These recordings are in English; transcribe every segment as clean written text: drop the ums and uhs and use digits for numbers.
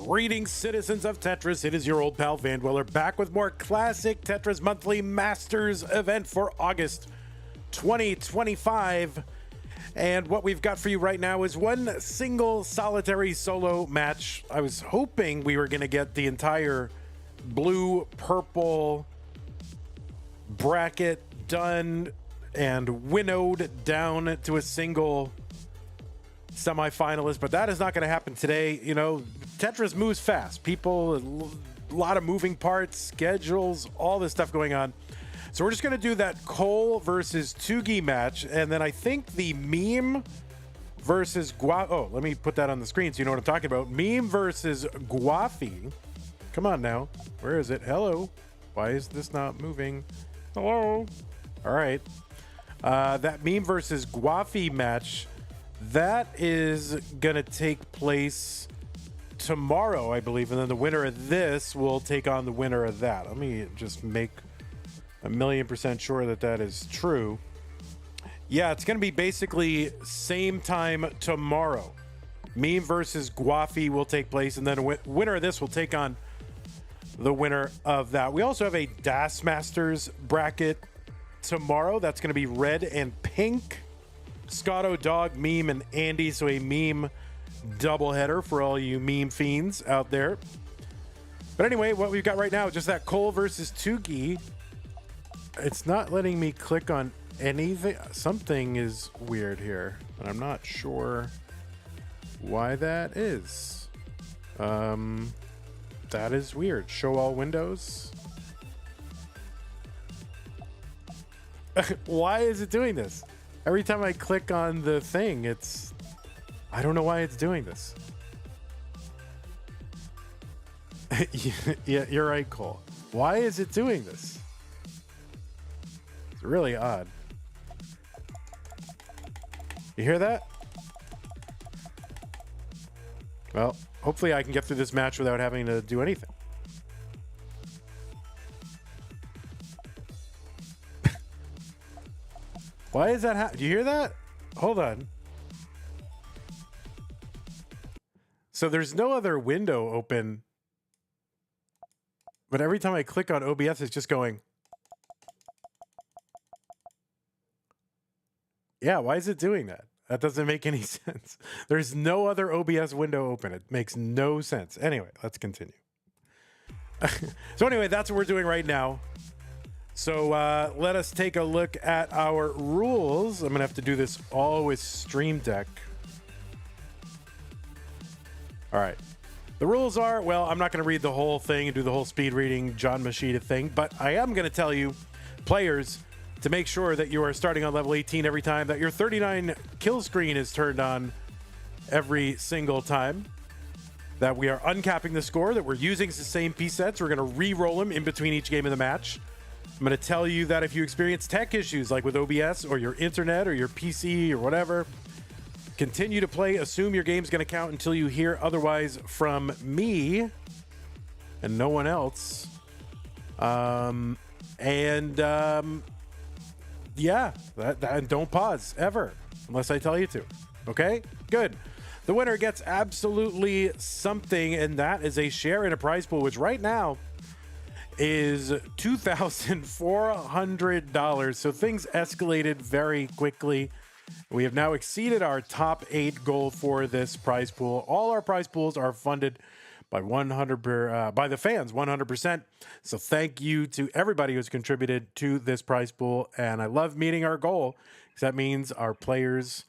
Greetings, citizens of Tetris. It is your old pal Van Dweller back with more classic Tetris Monthly Masters event for August 2025. And what we've got for you right now is one single solitary solo match. I was hoping we were going to get the entire blue purple bracket done and winnowed down to a single semifinalist, but that is not going to happen today. You know, Tetris moves fast. People, a lot of moving parts, schedules, all this stuff going on. So we're just going to do that Cole versus Tugi match, and then I think the meme versus oh, let me put that on the screen so you know what I'm talking about. Meme versus Guafi. Come on now. Where is it? Hello. Why is this not moving? Hello. All right. That meme versus Guafi match, that is going to take place tomorrow, I believe. And then the winner of this will take on the winner of that. Let me just make 1,000,000% sure that that is true. Yeah, it's going to be basically same time tomorrow. Meme versus Guafi will take place. And then a winner of this will take on the winner of that. We also have a Das Masters bracket tomorrow. That's going to be red and pink. Scotto, Dog, Meme, and Andy. So a meme doubleheader for all you meme fiends out there. But anyway, what we've got right now is just that Cole versus Tugi. It's not letting me click on anything. Something is weird here, but I'm not sure why that is. That is weird. Show all windows. Why is it doing this? Every time I click on the thing, I don't know why it's doing this. Yeah, you're right, Cole. Why is it doing this? It's really odd. You hear that? Well, hopefully I can get through this match without having to do anything. Why is that happening? Do you hear that? Hold on. So there's no other window open, but every time I click on OBS, it's just going. Yeah, why is it doing that? That doesn't make any sense. There's no other OBS window open. It makes no sense. Anyway, let's continue. So anyway, that's what we're doing right now. So let us take a look at our rules. I'm going to have to do this all with Stream Deck. All right. The rules are, well, I'm not going to read the whole thing and do the whole speed reading John Machida thing, but I am going to tell you, players, to make sure that you are starting on level 18 every time, that your 39 kill screen is turned on every single time, that we are uncapping the score, that we're using the same piece sets. We're going to re-roll them in between each game of the match. I'm going to tell you that if you experience tech issues like with OBS or your internet or your PC or whatever, continue to play. Assume your game's going to count until you hear otherwise from me and no one else. Yeah, and don't pause ever unless I tell you to. Okay, good. The winner gets absolutely something, and that is a share in a prize pool, which right now is $2,400. So things escalated very quickly. We have now exceeded our top 8 goal for this prize pool. All our prize pools are funded by by the fans 100%. So thank you to everybody who's contributed to this prize pool. And I love meeting our goal because that means our players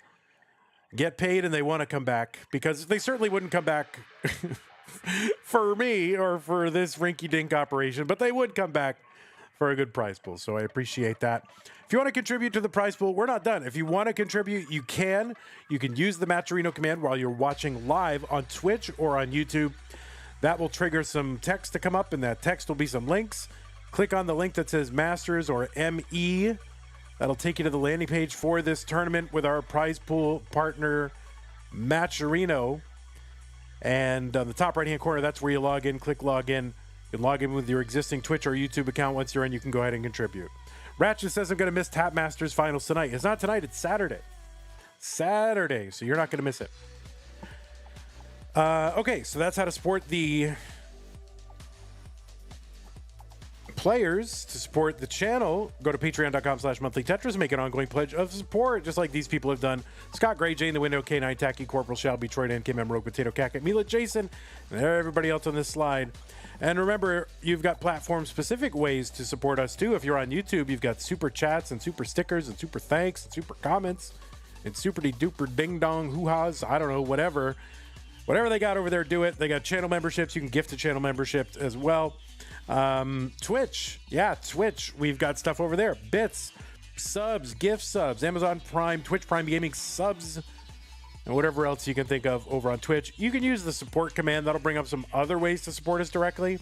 get paid and they want to come back, because they certainly wouldn't come back for me or for this rinky-dink operation, but they would come back for a good prize pool. So I appreciate that. If you want to contribute to the prize pool, we're not done. If you want to contribute, you can. You can use the Matcherino command while you're watching live on Twitch or on YouTube. That will trigger some text to come up, and that text will be some links. Click on the link that says Masters or ME. That'll take you to the landing page for this tournament with our prize pool partner, Matcherino. And on the top right-hand corner, that's where you log in. Click log in. You can log in with your existing Twitch or YouTube account. Once you're in, you can go ahead and contribute. Ratchet says I'm going to miss Tap Masters finals tonight. It's not tonight. It's Saturday. So you're not going to miss it. Okay, so that's how to support the players. To support the channel, go to patreon.com/monthlytetris, make an ongoing pledge of support, just like these people have done. Scott Gray, Jane the Window, K9, Tacky, Corporal Shelby, Troy, Dan, Kim, M, Rogue, Potato, Cacket, Mila, Jason, and everybody else on this slide. And remember, you've got platform-specific ways to support us, too. If you're on YouTube, you've got super chats and super stickers and super thanks and super comments and super-de-duper ding-dong hoo-has, I don't know, whatever. Whatever they got over there, do it. They got channel memberships. You can gift a channel membership as well. Twitch. Yeah, Twitch. We've got stuff over there. Bits, subs, gift subs, Amazon Prime, Twitch Prime Gaming subs, and whatever else you can think of over on Twitch. You can use the support command. That'll bring up some other ways to support us directly.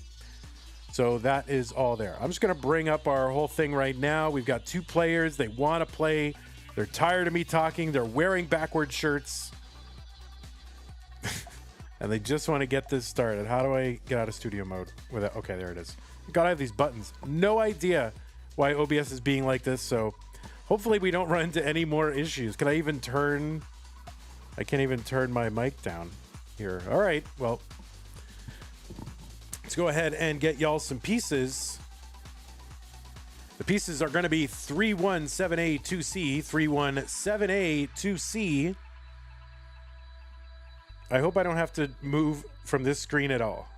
So that is all there. I'm just going to bring up our whole thing right now. We've got 2 players. They want to play. They're tired of me talking. They're wearing backward shirts. And they just want to get this started. How do I get out of studio mode with it? Okay, there it is. God, I have these buttons. No idea why OBS is being like this. So hopefully we don't run into any more issues. Can I even turn... I can't even turn my mic down here. All right, well, let's go ahead and get y'all some pieces. The pieces are going to be 317A2C, 317A2C. I hope I don't have to move from this screen at all.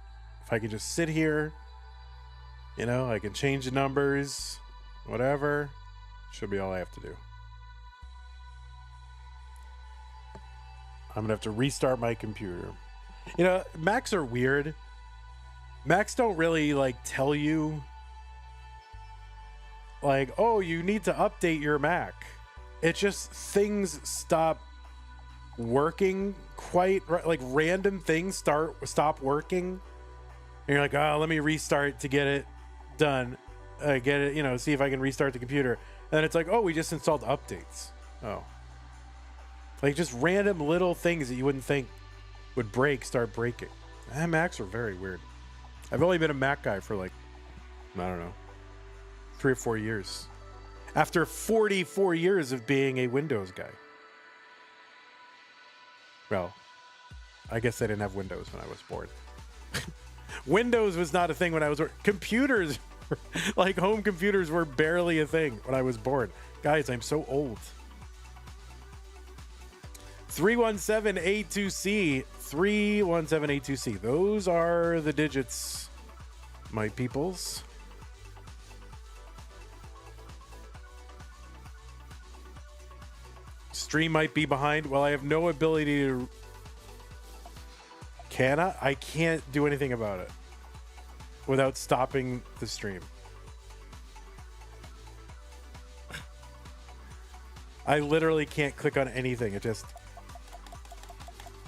If I can just sit here, you know, I can change the numbers, whatever. Should be all I have to do. I'm gonna have to restart my computer. You know, Macs are weird. Macs don't really like tell you like, oh, you need to update your Mac. It's just things stop working quite right. Like random things stop working. And you're like, oh, let me restart to get it done. Get it, you know, see if I can restart the computer. And then it's like, oh, we just installed updates. Oh. Like just random little things that you wouldn't think would break, start breaking. Macs are very weird. I've only been a Mac guy for like, I don't know, 3 or 4 years. After 44 years of being a Windows guy. Well, I guess I didn't have Windows when I was born. Windows was not a thing when I was born. Computers, like home computers, were barely a thing when I was born. Guys, I'm so old. 317A2C. 317A2C. Those are the digits, my peoples. Stream might be behind. Well, I have no ability to... Can I? I can't do anything about it without stopping the stream. I literally can't click on anything. It just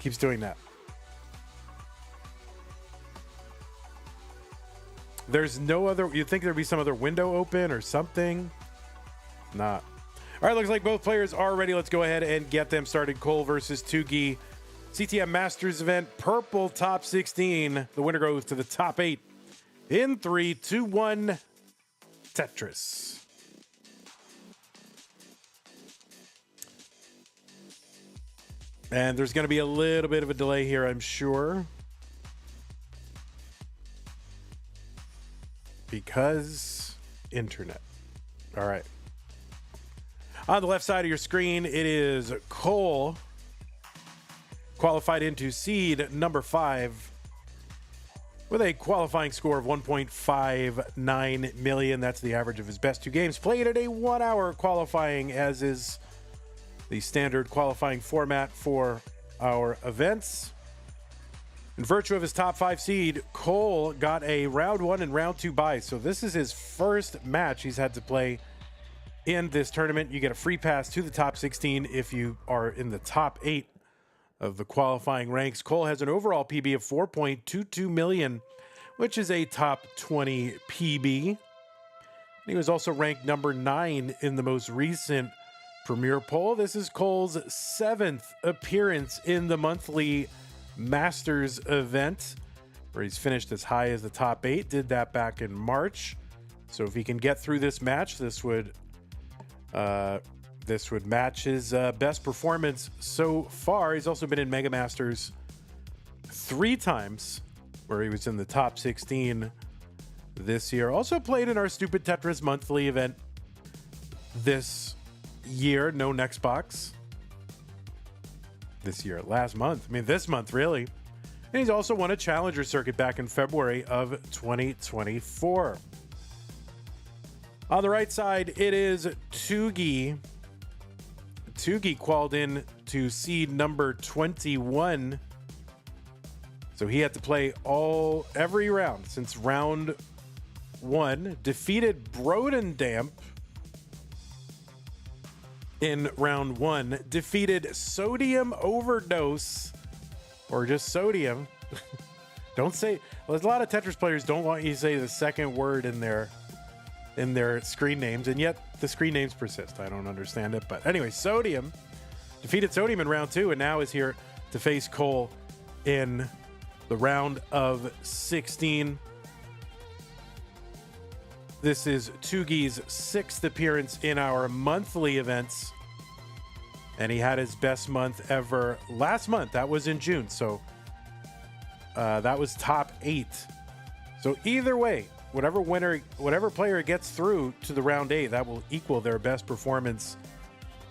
keeps doing that. There's no other... You'd think there'd be some other window open or something. Not. All right, looks like both players are ready. Let's go ahead and get them started. Cole versus Tugi. CTM Masters event, purple top 16. The winner goes to the top 8 in 3, 2, 1. Tetris. And there's going to be a little bit of a delay here, I'm sure. Because internet. All right. On the left side of your screen, it is Cole, qualified into seed number 5 with a qualifying score of 1.59 million. That's the average of his best 2 games played at a 1-hour qualifying, as is the standard qualifying format for our events. In virtue of his top 5 seed, Cole got a round 1 and round 2 bye. So this is his first match he's had to play in this tournament. You get a free pass to the top 16 if you are in the top 8 of the qualifying ranks. Cole has an overall PB of 4.22 million, which is a top 20 PB. He was also ranked number 9 in the most recent Premier poll. This is Cole's 7th appearance in the monthly Masters event, where he's finished as high as the top 8. Did that back in March. So if he can get through this match, this would match his best performance so far. He's also been in Mega Masters 3 times, where he was in the top 16 this year. Also played in our Stupid Tetris monthly event this year. No next box. This year, last month. I mean, this month, really. And he's also won a Challenger circuit back in February of 2024. On the right side, it is Tugi. Tugi qualified in to seed number 21. So he had to play every round since round 1. Defeated Brodendamp in round 1. Defeated Sodium Overdose, or just Sodium. Don't say, well, there's a lot of Tetris players don't want you to say the second word in their screen names, and yet the screen names persist. I don't understand it. But anyway, Sodium defeated Sodium in round 2 and now is here to face Cole in the round of 16. This is Tugi's 6th appearance in our monthly events. And he had his best month ever last month. That was in June. So that was top 8. So either way, whatever player gets through to the round 8, that will equal their best performance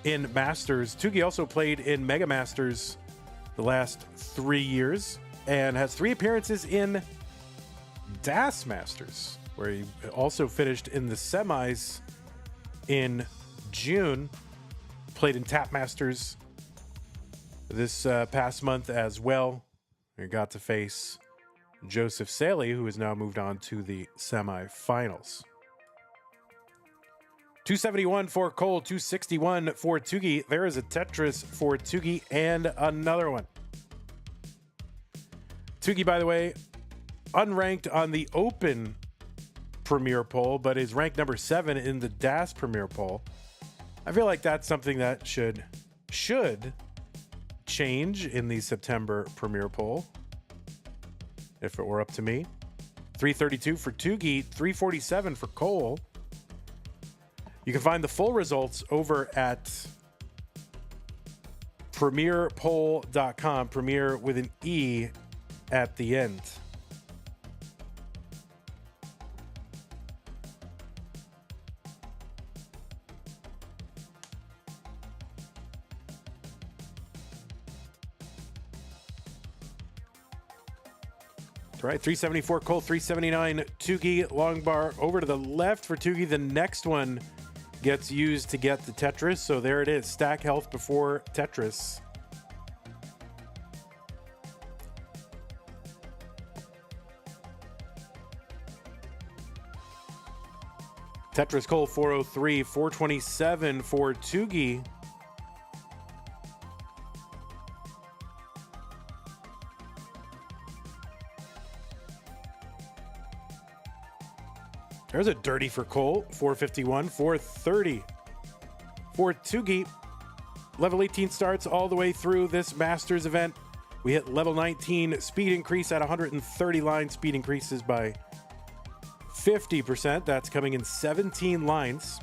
in Masters. Tugi also played in Mega Masters the last 3 years and has 3 appearances in Das Masters, where he also finished in the semis in June. Played in Tap Masters this past month as well. We got to face Joseph Saley, who has now moved on to the semifinals. 271 for Cole, 261 for Tugi. There is a Tetris for Tugi and another one. Tugi, by the way, unranked on the Open Premier poll, but is ranked number 7 in the DAS Premier poll. I feel like that's something that should change in the September Premier poll, if it were up to me. 332 for Tugi, 347 for Cole. You can find the full results over at premierpoll.com, Premier with an E at the end. All right, 374 Cole, 379 Tugi. Long bar over to the left for Tugi. The next one gets used to get the Tetris. So there it is. Stack health before Tetris. Tetris Cole, 403, 427 for Tugi. There's a dirty for Cole, 451, 430 for Tugi. Level 18 starts all the way through this Masters event. We hit level 19 speed increase at 130 lines. Speed increases by 50%. That's coming in 17 lines.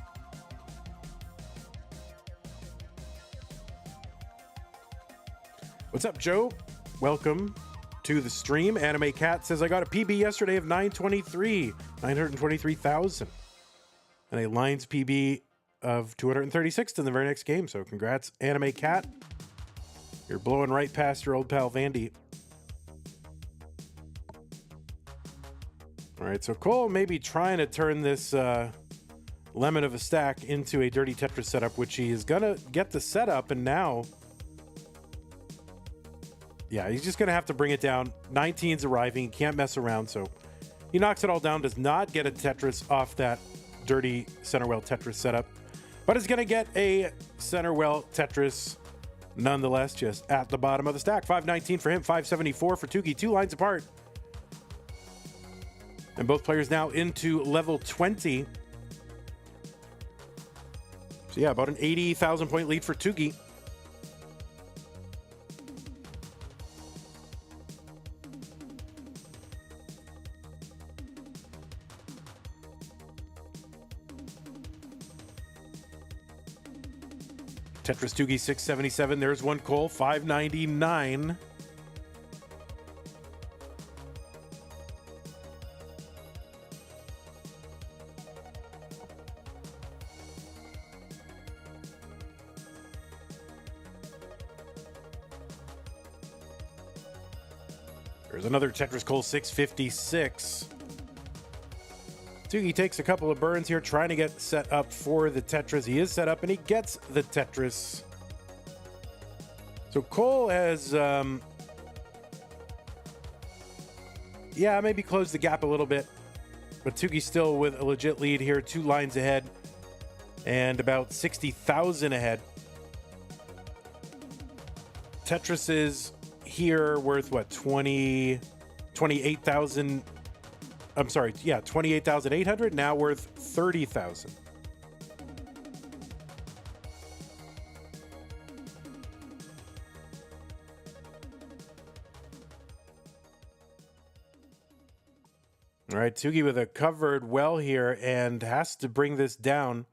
What's up, Joe? Welcome to the stream. Anime Cat says, I got a PB yesterday of 923,000. And a lines PB of 236 in the very next game. So congrats, Anime Cat. You're blowing right past your old pal Vandy. All right, so Cole may be trying to turn this lemon of a stack into a dirty Tetris setup, which he is going to get the setup, and now... yeah, he's just going to have to bring it down. 19's arriving. He can't mess around, so he knocks it all down. Does not get a Tetris off that dirty center well Tetris setup, but is going to get a center well Tetris nonetheless, just at the bottom of the stack. 519 for him, 574 for Tugi. 2 lines apart. And both players now into level 20. So yeah, about an 80,000 point lead for Tugi. Tetris Tugi 677. There's one Cole, 599. There's another Tetris Cole 656. Tugi takes a couple of burns here, trying to get set up for the Tetris. He is set up, and he gets the Tetris. So Cole has, yeah, maybe closed the gap a little bit. But Tugi still with a legit lead here, 2 lines ahead, and about 60,000 ahead. Tetris is here worth what, 28,000. I'm sorry, yeah, 28,800, now worth 30,000. All right, Tugi with a covered well here and has to bring this down.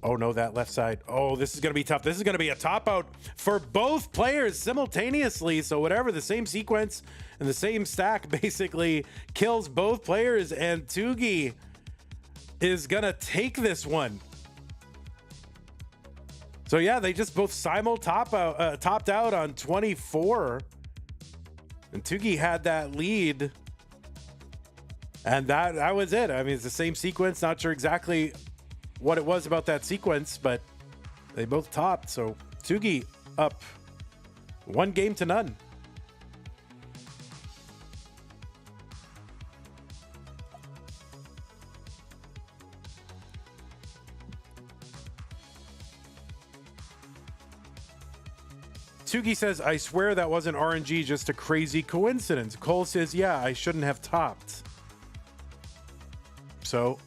Oh no, that left side. Oh, this is going to be tough. This is going to be a top out for both players simultaneously. So whatever, the same sequence and the same stack basically kills both players, and Tugi is going to take this one. So yeah, they just both topped out on 24. And Tugi had that lead. And that was it. I mean, it's the same sequence. Not sure exactly what it was about that sequence, but they both topped. So Tugi up 1-0. Tugi says, I swear that wasn't RNG, just a crazy coincidence. Cole says, yeah, I shouldn't have topped. So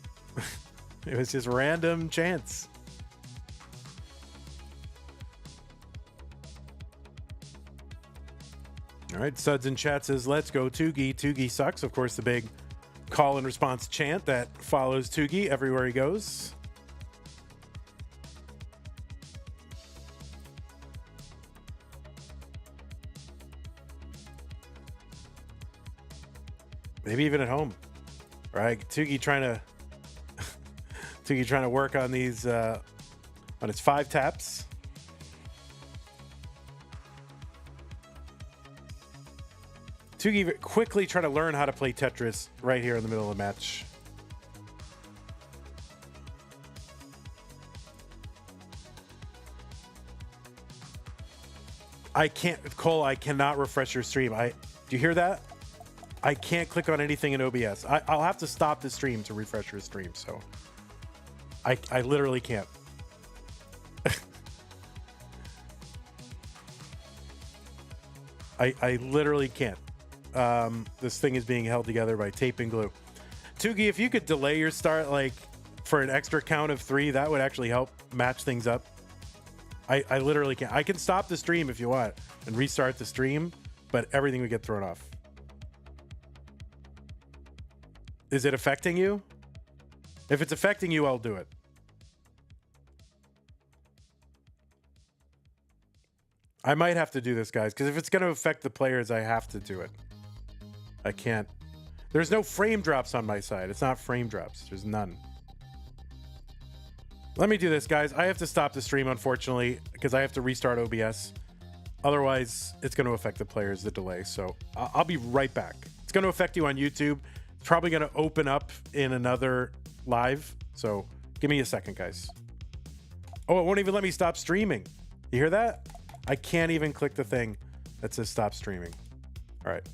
it was just random chance. All right, Suds in chat says, let's go Tugi. Tugi sucks. Of course, the big call and response chant that follows Tugi everywhere he goes. Maybe even at home. All right, Tugi trying to work on these on its 5 taps. Tugi quickly trying to learn how to play Tetris right here in the middle of the match. I can't, Cole, I cannot refresh your stream. Do you hear that? I can't click on anything in OBS. I'll have to stop the stream to refresh your stream. So I literally can't. I literally can't. This thing is being held together by tape and glue. Tugi, if you could delay your start like for an extra count of 3, that would actually help match things up. I literally can't. I can stop the stream if you want and restart the stream, but everything would get thrown off. Is it affecting you? If it's affecting you, I'll do it. I might have to do this, guys, because if it's going to affect the players, I have to do it. I can't. There's no frame drops on my side. It's not frame drops. There's none. Let me do this, guys. I have to stop the stream, unfortunately, because I have to restart OBS. Otherwise, it's going to affect the players, the delay. So I'll be right back. It's going to affect you on YouTube. It's probably going to open up in another live. So give me a second, guys. Oh, it won't even let me stop streaming. You hear that? I can't even click the thing that says stop streaming. All right.